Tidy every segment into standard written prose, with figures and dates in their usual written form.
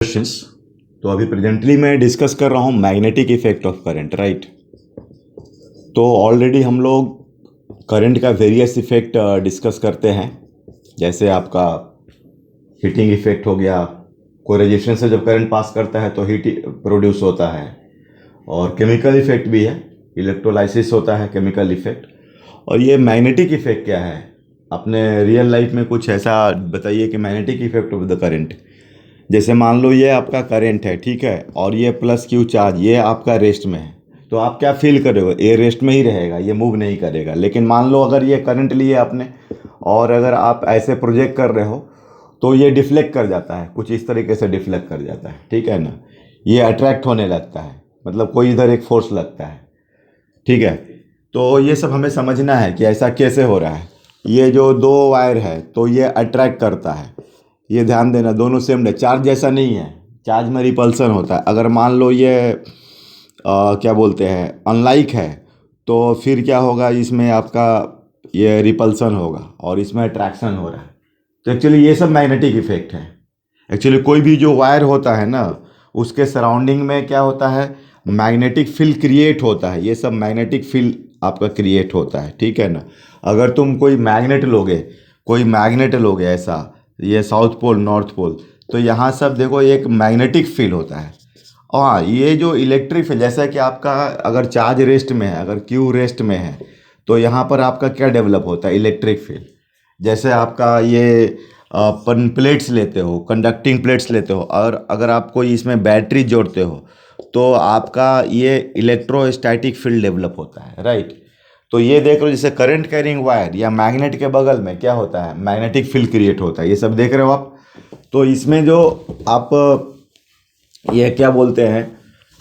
Questions. तो अभी presently मैं डिस्कस कर रहा हूँ magnetic effect of current, right. तो ऑलरेडी हम लोग करंट का वेरियस इफेक्ट डिस्कस करते हैं। जैसे आपका हीटिंग इफेक्ट हो गया, कोई रेजिस्टेंस से जब करंट पास करता है तो हीट प्रोड्यूस होता है। और केमिकल इफेक्ट भी है, इलेक्ट्रोलाइसिस होता है, केमिकल इफेक्ट। और ये मैग्नेटिक इफेक्ट क्या है, अपने रियल लाइफ में कुछ ऐसा बताइए कि magnetic effect of the current. जैसे मान लो ये आपका करंट है, ठीक है, और ये प्लस क्यू चार्ज ये आपका रेस्ट में है, तो आप क्या फील करोगे? ये रेस्ट में ही रहेगा, ये मूव नहीं करेगा। लेकिन मान लो अगर ये करंट लिए आपने और अगर आप ऐसे प्रोजेक्ट कर रहे हो तो ये डिफ्लेक्ट कर जाता है, कुछ इस तरीके से डिफ्लेक्ट कर जाता है, ठीक है ना। ये अट्रैक्ट होने लगता है, मतलब कोई इधर एक फोर्स लगता है, ठीक है। तो ये सब हमें समझना है कि ऐसा कैसे हो रहा है। ये जो दो वायर है तो ये अट्रैक्ट करता है, ये ध्यान देना, दोनों सेम है, चार्ज जैसा नहीं है, चार्ज में रिपल्सन होता है। अगर मान लो ये क्या बोलते हैं अनलाइक है, तो फिर क्या होगा, इसमें आपका ये रिपल्सन होगा और इसमें अट्रैक्शन हो रहा है। तो एक्चुअली ये सब मैग्नेटिक इफेक्ट है। एक्चुअली कोई भी जो वायर होता है ना, उसके सराउंडिंग में क्या होता है, मैग्नेटिक फील्ड क्रिएट होता है। ये सब मैग्नेटिक फील्ड आपका क्रिएट होता है, ठीक है ना। अगर तुम कोई मैग्नेट लोगे, कोई मैग्नेट लोगे ऐसा, ये साउथ पोल नॉर्थ पोल, तो यहाँ सब देखो एक मैग्नेटिक फील्ड होता है। और हाँ, ये जो इलेक्ट्रिक फील्ड, जैसा कि आपका अगर चार्ज रेस्ट में है, अगर क्यू रेस्ट में है, तो यहाँ पर आपका क्या डेवलप होता है, इलेक्ट्रिक फील्ड। जैसे आपका ये अपन प्लेट्स लेते हो, कंडक्टिंग प्लेट्स लेते हो, और अगर आप कोई इसमें बैटरी जोड़ते हो तो आपका ये इलेक्ट्रोस्टैटिक फील्ड डेवलप होता है, राइट। तो ये देख लो, जैसे करंट कैरिंग वायर या मैग्नेट के बगल में क्या होता है, मैग्नेटिक फील्ड क्रिएट होता है। ये सब देख रहे हो आप। तो इसमें जो आप ये क्या बोलते हैं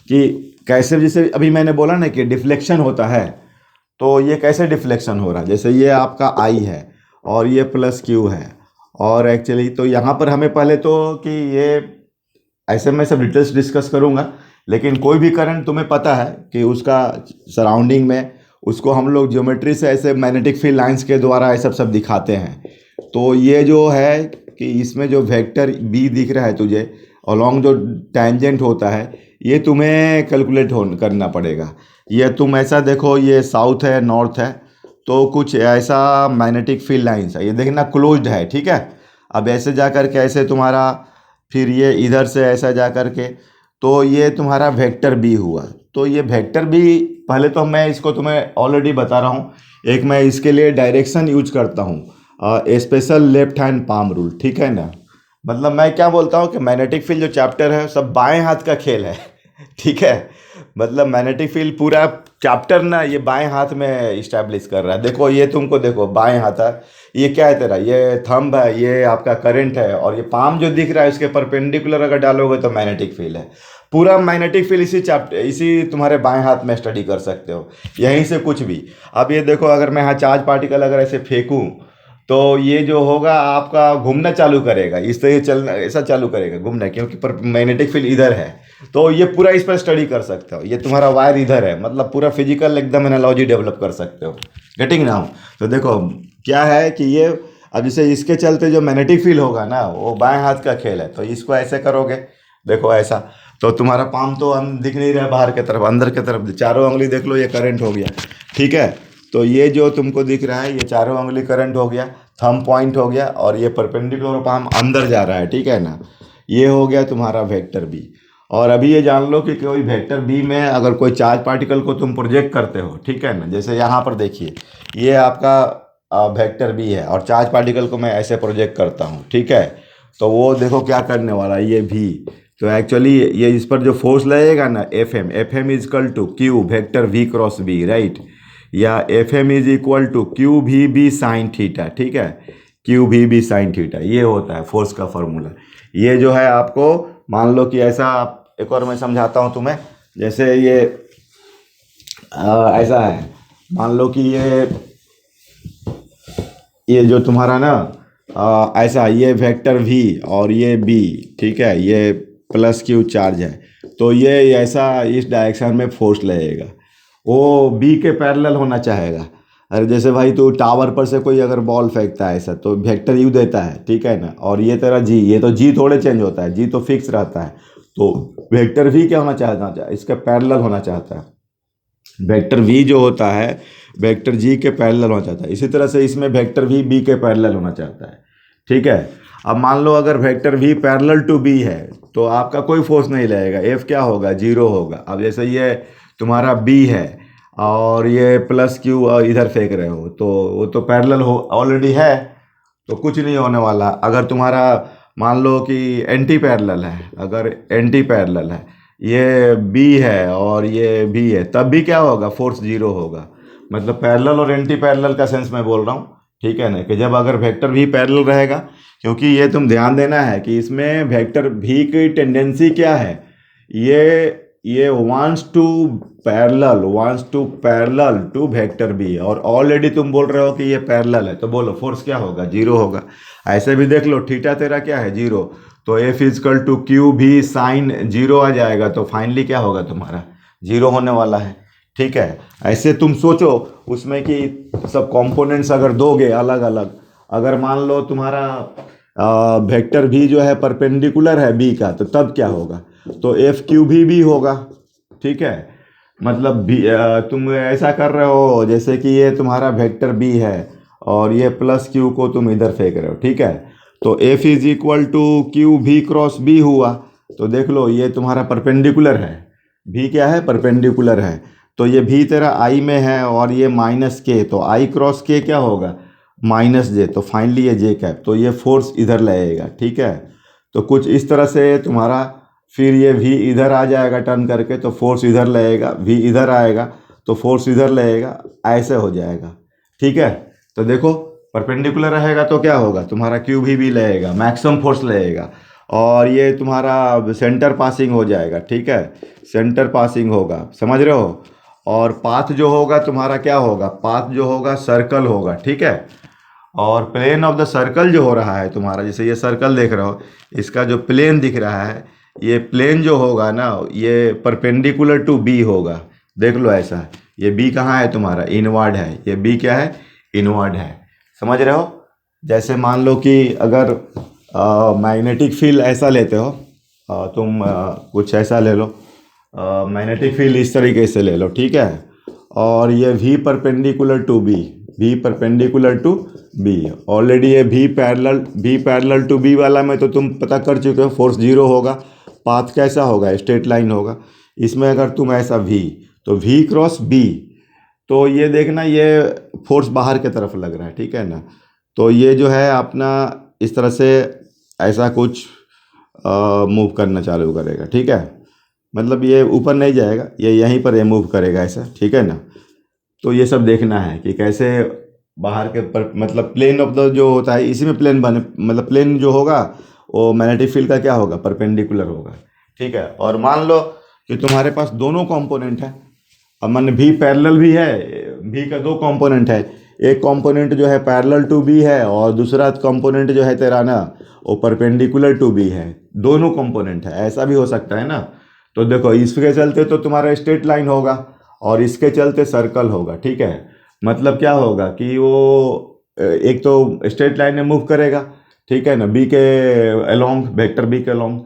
कि कैसे, जैसे अभी मैंने बोला ना कि डिफ्लेक्शन होता है, तो ये कैसे डिफ्लेक्शन हो रहा है। जैसे ये आपका आई है और ये प्लस क्यू है, और एक्चुअली तो यहाँ पर हमें पहले तो कि ये ऐसे मैं सब डिटेल्स डिस्कस करूँगा, लेकिन कोई भी करंट तुम्हें पता है कि उसका सराउंडिंग में उसको हम लोग ज्योमेट्री से ऐसे मैग्नेटिक फील्ड लाइंस के द्वारा ये सब दिखाते हैं। तो ये जो है कि इसमें जो वेक्टर बी दिख रहा है तुझे अलॉन्ग जो टेंजेंट होता है, ये तुम्हें कैलकुलेट हो करना पड़ेगा। ये तुम ऐसा देखो, ये साउथ है नॉर्थ है, तो कुछ ऐसा मैग्नेटिक फील्ड लाइंस है, ये देखना क्लोज्ड है, ठीक है। अब ऐसे जा कर के ऐसे तुम्हारा, फिर ये इधर से ऐसा जा कर के, तो ये तुम्हारा वेक्टर बी हुआ। तो ये वेक्टर बी, पहले तो मैं इसको तुम्हें ऑलरेडी बता रहा हूँ, एक मैं इसके लिए डायरेक्शन यूज करता हूँ, special left hand palm rule, ठीक है ना। मतलब मैं क्या बोलता हूँ कि मैग्नेटिक फील्ड जो चैप्टर है सब बाएं हाथ का खेल है ठीक है। मतलब मैग्नेटिक फील्ड पूरा चैप्टर ना ये बाएं हाथ में इस्टेब्लिश कर रहा है। देखो ये तुमको देखो, बाएं हाथ है, ये क्या है तेरा, ये थंब है, ये आपका करंट है, और ये पाम जो दिख रहा है इसके परपेंडिकुलर अगर डालोगे तो मैग्नेटिक फील्ड है। पूरा मैग्नेटिक फील्ड इसी चैप्टर, इसी तुम्हारे बाएं हाथ में स्टडी कर सकते हो, यहीं से कुछ भी। अब ये देखो, अगर मैं यहाँ चार्ज पार्टिकल अगर ऐसे फेंकूँ तो ये जो होगा आपका घूमना चालू करेगा, इस तरह चलना, ऐसा चालू करेगा घूमना, क्योंकि पर मैग्नेटिक फील्ड इधर है। तो ये पूरा इस पर स्टडी कर सकते हो। ये तुम्हारा वायर इधर है, मतलब पूरा फिजिकल एकदम एनालॉजी डेवलप कर सकते हो। Getting now. तो देखो क्या है कि ये अब जैसे इसके चलते जो मैग्नेटिक फील्ड होगा ना, वो बाएं हाथ का खेल है। तो इसको ऐसे करोगे, देखो ऐसा, तो तुम्हारा पाम तो हम दिख नहीं रहा है बाहर की तरफ, अंदर की तरफ चारों उंगली देख लो, ये करंट हो गया, ठीक है। तो ये जो तुमको दिख रहा है ये चारों उंगली करंट हो गया, थंब पॉइंट हो गया, और ये परपेंडिकुलर पाम अंदर जा रहा है, ठीक है ना। ये हो गया तुम्हारा वेक्टर बी। और अभी ये जान लो कि कोई वेक्टर बी में अगर कोई चार्ज पार्टिकल को तुम प्रोजेक्ट करते हो, ठीक है ना, जैसे यहाँ पर देखिए ये आपका वेक्टर बी है और चार्ज पार्टिकल को मैं ऐसे प्रोजेक्ट करता हूँ, ठीक है। तो वो देखो क्या करने वाला है, ये भी। तो एक्चुअली ये इस पर जो फोर्स लगेगा ना, F M is equal to q vector v cross B, right. या F M is equal to q भी बी साइन थीटा, ठीक है, क्यू भी बी साइन थीटा, ये होता है फोर्स का फॉर्मूला। ये जो है आपको मान लो कि ऐसा, एक और मैं समझाता हूँ तुम्हें। जैसे ये ऐसा है, मान लो कि ये जो तुम्हारा ना ऐसा, ये वेक्टर वी और ये बी, ठीक है, ये प्लस क्यू चार्ज है, तो ये ऐसा इस डायरेक्शन में फोर्स लगेगा, वो बी के पैरेलल होना चाहेगा। अरे जैसे भाई तू टावर पर से कोई अगर बॉल फेंकता है ऐसा तो वेक्टर यू देता है, ठीक है ना। और ये तेरा जी, ये तो जी थोड़े चेंज होता है, जी तो फिक्स रहता है। तो वेक्टर भी क्या होना चाहता है, इसका पैरेलल होना चाहता है। वेक्टर वी जो होता है वेक्टर जी के पैरेलल होना चाहता है। इसी तरह से इसमें वेक्टर वी बी के पैरेलल होना चाहता है, ठीक है। अब मान लो अगर vector v parallel to b है तो आपका कोई फोर्स नहीं लगेगा, एफ क्या होगा, जीरो होगा। अब जैसे ये तुम्हारा बी है और ये प्लस क्यू इधर फेंक रहे हो तो वो तो पैरेलल हो ऑलरेडी है, तो कुछ नहीं होने वाला। अगर तुम्हारा मान लो कि एंटी पैरेलल है, अगर एंटी पैरेलल है, ये बी है और ये बी है, तब भी क्या होगा, फोर्स जीरो होगा। मतलब पैरेलल और एंटी पैरेलल का सेंस मैं बोल रहा हूँ, ठीक है ना, कि जब अगर वेक्टर भी पैरेलल रहेगा, क्योंकि ये तुम ध्यान देना है कि इसमें वेक्टर भी की टेंडेंसी क्या है, ये wants to parallel to vector b, और ऑलरेडी तुम बोल रहे हो कि ये पैरेलल है, तो बोलो फोर्स क्या होगा, जीरो होगा। ऐसे भी देख लो, थीटा तेरा क्या है, जीरो, तो एफ इजकल टू क्यू भी साइन जीरो आ जाएगा, तो फाइनली क्या होगा तुम्हारा, जीरो होने वाला है, ठीक है। ऐसे तुम सोचो उसमें कि सब कंपोनेंट्स अगर दोगे अलग अलग, अगर मान लो तुम्हारा वेक्टर भी जो है परपेंडिकुलर है बी का, तो तब क्या होगा, तो एफ क्यू भी होगा, ठीक है। मतलब भी तुम ऐसा कर रहे हो जैसे कि ये तुम्हारा वेक्टर बी है और ये प्लस क्यू को तुम इधर फेंक रहे हो, ठीक है। तो f is equal to q v cross b हुआ, तो देख लो ये तुम्हारा परपेंडिकुलर है, भी क्या है, परपेंडिकुलर है। तो ये भी तेरा आई में है और ये माइनस के, तो आई क्रॉस के क्या होगा, माइनस जे, तो फाइनली ये जे कैप, तो ये फोर्स इधर लगेगा, ठीक है। तो कुछ इस तरह से तुम्हारा फिर ये भी इधर आ जाएगा टर्न करके, तो फोर्स इधर लगेगा, भी इधर आएगा तो फोर्स इधर लगेगा, ऐसे हो जाएगा, ठीक है। तो देखो परपेंडिकुलर रहेगा तो क्या होगा, तुम्हारा क्यू भी लगेगा, मैक्सिमम फोर्स लगेगा, और ये तुम्हारा सेंटर पासिंग हो जाएगा, ठीक है, सेंटर पासिंग होगा, समझ रहे हो। और पाथ जो होगा तुम्हारा क्या होगा, पाथ जो होगा सर्कल होगा, ठीक है। और प्लेन ऑफ द सर्कल जो हो रहा है तुम्हारा, जैसे ये सर्कल देख रहे हो, इसका जो प्लेन दिख रहा है, ये प्लेन जो होगा ना, ये परपेंडिकुलर टू बी होगा, देख लो ऐसा। ये बी कहाँ है तुम्हारा, इनवर्ड है, ये बी क्या है, इनवर्ड है, समझ रहे हो। जैसे मान लो कि अगर मैग्नेटिक फील्ड ऐसा लेते हो, तुम कुछ ऐसा ले लो, मैग्नेटिक फील्ड इस तरीके से ले लो, ठीक है। और ये भी परपेंडिकुलर टू बी, भी परपेंडिकुलर टू बी, ऑलरेडी ये भी पैरेलल टू बी वाला में तो तुम पता कर चुके हो, फोर्स जीरो होगा, पाथ कैसा होगा, स्ट्रेट लाइन होगा। इसमें अगर तुम ऐसा भी, तो भी क्रॉस बी, तो ये देखना ये फोर्स बाहर की तरफ लग रहा है, ठीक है ना। तो ये जो है अपना इस तरह से ऐसा कुछ मूव करना चालू करेगा, ठीक है। मतलब ये ऊपर नहीं जाएगा, ये यहीं पर ये मूव करेगा ऐसा, ठीक है ना। तो ये सब देखना है कि कैसे बाहर के पर, मतलब प्लेन ऑफ द जो होता है इसी में प्लेन बने, मतलब प्लेन जो होगा वो मैग्नेटिक फील्ड का क्या होगा, परपेंडिकुलर होगा, ठीक है। और मान लो कि तुम्हारे पास दोनों कंपोनेंट है, अब मान भी पैरेलल भी है, भी का दो कंपोनेंट है, एक कंपोनेंट जो है पैरेलल टू बी है और दूसरा कंपोनेंट जो है तेरा ना वो परपेंडिकुलर टू बी है, दोनों कंपोनेंट है, ऐसा भी हो सकता है ना। तो देखो इसके चलते तो तुम्हारा स्ट्रेट लाइन होगा और इसके चलते सर्कल होगा, ठीक है। मतलब क्या होगा कि वो एक तो स्ट्रेट लाइन में मूव करेगा, ठीक है ना, बी के अलोंग, वेक्टर बी के अलोंग,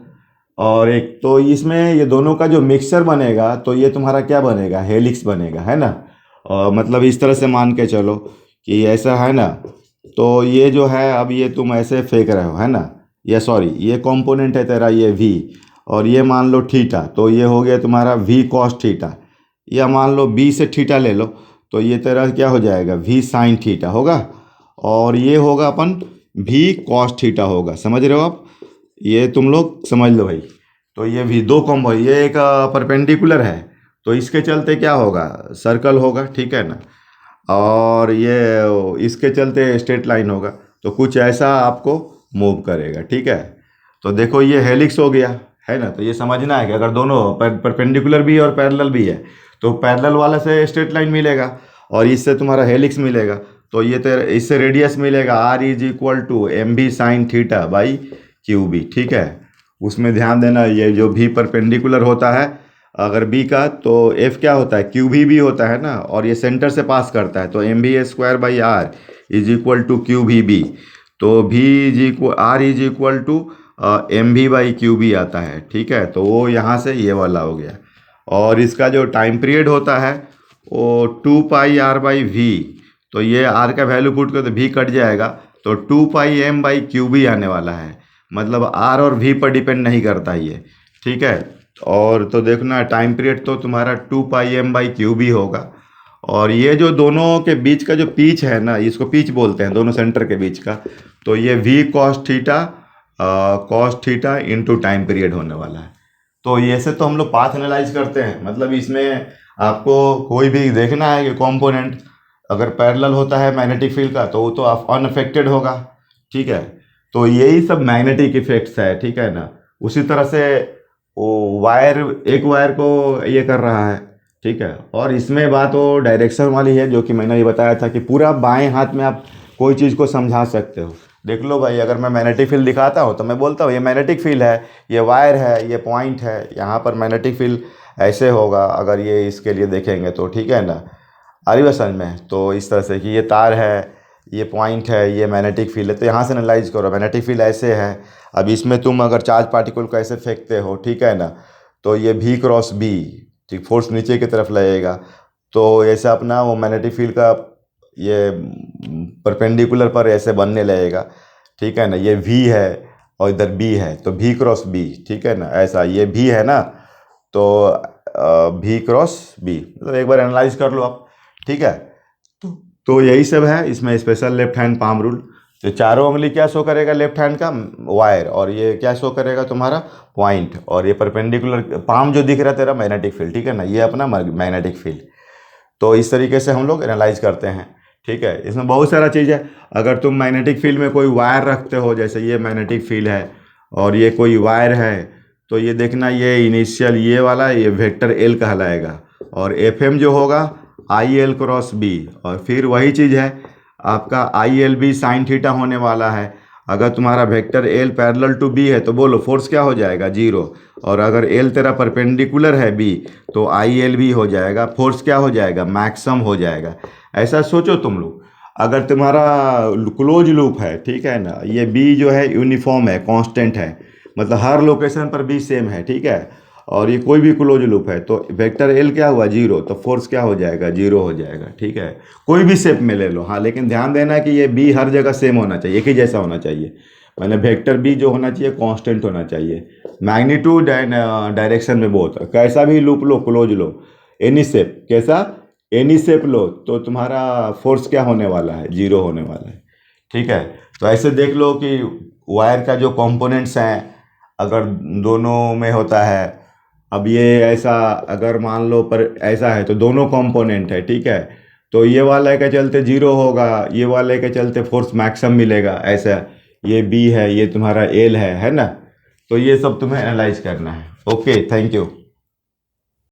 और एक तो इसमें ये दोनों का जो मिक्सचर बनेगा तो ये तुम्हारा क्या बनेगा, हेलिक्स बनेगा, है ना। और मतलब इस तरह से मान के चलो कि ऐसा है ना, तो ये जो है अब ये तुम ऐसे फेंक रहे हो, है ना, ये सॉरी ये कंपोनेंट है तेरा ये वी, और ये मान लो थीटा, तो ये हो गया तुम्हारा वी कॉस थीटा, या मान लो बी से थीटा ले लो, तो ये तेरा क्या हो जाएगा, वी साइन थीटा होगा, और ये होगा अपन भी कॉस थीटा होगा, समझ रहे हो आप, ये तुम लोग समझ लो भाई। तो ये भी दो कॉम्बो, ये एक परपेंडिकुलर है तो इसके चलते क्या होगा, सर्कल होगा, ठीक है ना, और ये इसके चलते स्ट्रेट लाइन होगा, तो कुछ ऐसा आपको मूव करेगा, ठीक है। तो देखो ये हेलिक्स हो गया, है ना। तो ये समझना है कि अगर दोनों परपेंडिकुलर भी और पैरेलल भी है तो पैरेलल वाला से स्ट्रेट लाइन मिलेगा और इससे तुम्हारा हेलिक्स मिलेगा, तो ये तेरा इससे रेडियस मिलेगा, r is equal to m b sine theta by q b, ठीक है। उसमें ध्यान देना ये जो भी परपेंडिकुलर होता है अगर बी का, तो एफ क्या होता है, क्यू भी होता है ना, और ये सेंटर से पास करता है, तो m b square by r is equal to q भी बी। तो v is equal r is equal to m v by q v आता है, ठीक है। तो वो यहाँ से ये वाला हो गया। और इसका जो टाइम पीरियड होता है वो 2 पाई r/v। तो ये r का वैल्यू पुट कर तो v कट जाएगा, तो 2 पाई m/q भी आने वाला है। मतलब r और v पर डिपेंड नहीं करता ये, ठीक है। और तो देखना टाइम पीरियड तो तुम्हारा 2 पाई m/q भी होगा। और ये जो दोनों के बीच का जो पीच है ना, इसको पीच बोलते हैं, दोनों सेंटर के बीच का। तो ये v cos theta into time period होने वाला है। तो ये से तो हम लोग पाथ एनालाइज करते हैं। मतलब इसमें आपको कोई भी देखना है कि कंपोनेंट अगर पैरेलल होता है मैग्नेटिक फील्ड का, तो वो तो अनअफेक्टेड होगा, ठीक है। तो यही सब मैग्नेटिक इफेक्ट्स है, ठीक है ना। उसी तरह से वो वायर, एक वायर को ये कर रहा है, ठीक है। और इसमें बात वो डायरेक्शन वाली है, जो कि मैंने ये बताया था कि पूरा बाएं हाथ में आप कोई चीज़ को समझा सकते हो। देख लो भाई, अगर मैं मैग्नेटिक फील्ड दिखाता हूँ तो मैं बोलता हूँ ये मैग्नेटिक फील्ड है, ये वायर है, ये पॉइंट है, यहाँ पर मैग्नेटिक फील्ड ऐसे होगा अगर ये इसके लिए देखेंगे तो, ठीक है ना। आ रही बात समझ में। तो इस तरह से कि ये तार है, ये पॉइंट है, ये मैग्नेटिक फील्ड है, तो यहाँ से एनालाइज करो मैग्नेटिक फील्ड ऐसे है। अब इसमें तुम अगर चार्ज पार्टिकल को ऐसे फेंकते हो, ठीक है ना, तो ये v क्रॉस बी, ठीक, फोर्स नीचे की तरफ लगेगा। तो ऐसे अपना वो मैग्नेटिक फील्ड का ये परपेंडिकुलर पर ऐसे बनने लगेगा, ठीक है ना। ये v है और इधर b है, तो v क्रॉस b, ठीक है ना। ऐसा ये v है ना, तो v क्रॉस b, मतलब एक बार एनालाइज कर लो आप, ठीक है। तो यही सब है इसमें special left hand palm rule. तो चारों उंगली क्या शो करेगा, लेफ्ट हैंड का वायर, और ये क्या शो करेगा तुम्हारा पॉइंट, और ये परपेंडिकुलर पाम जो दिख रहा है तेरा मैग्नेटिक फील्ड, ठीक है ना, ये अपना मैग्नेटिक फील्ड। तो इस तरीके से हम लोग एनालाइज करते हैं, ठीक है। इसमें बहुत सारा चीज़ है। अगर तुम मैग्नेटिक फील्ड में कोई वायर रखते हो, जैसे ये मैग्नेटिक फील्ड है और ये कोई वायर है, तो ये देखना ये इनिशियल ये वाला ये वेक्टर एल कहलाएगा, और एफ एम जो होगा आई एल क्रॉस बी, और फिर वही चीज़ है आपका I l b sine theta होने वाला है। अगर तुम्हारा vector l parallel to b है तो बोलो फोर्स क्या हो जाएगा, जीरो। और अगर एल तेरा परपेंडिकुलर है बी, तो आई एल बी हो जाएगा, फोर्स क्या हो जाएगा, मैक्सिमम हो जाएगा। ऐसा सोचो तुम लोग, अगर तुम्हारा क्लोज लूप है, ठीक है ना, ये बी जो है यूनिफॉर्म है, कांस्टेंट है, मतलब हर लोकेशन पर बी सेम है, ठीक है। और ये कोई भी क्लोज लूप है, तो वेक्टर एल क्या हुआ, जीरो, तो फोर्स क्या हो जाएगा, जीरो हो जाएगा, ठीक है। कोई भी शेप में ले लो, हाँ, लेकिन ध्यान देना कि ये बी हर जगह सेम होना चाहिए, एक ही जैसा होना चाहिए। मैंने वेक्टर बी जो होना चाहिए कांस्टेंट होना चाहिए, मैग्नीट्यूड एंड डायरेक्शन में बोथ। कैसा भी लूप लो, क्लोज लो, एनी शेप, कैसा एनी शेप लो, तो तुम्हारा फोर्स क्या होने वाला है, जीरो होने वाला है, ठीक है। तो ऐसे देख लो कि वायर का जो कंपोनेंट्स हैं, अगर दोनों में होता है, अब ये ऐसा अगर मान लो पर ऐसा है तो दोनों कंपोनेंट है, ठीक है। तो ये वाले के चलते जीरो होगा, ये वाले के चलते फोर्स मैक्सिमम मिलेगा, ऐसा। ये बी है, ये तुम्हारा एल है ना। तो ये सब तुम्हें एनालाइज करना है। Okay, thank you.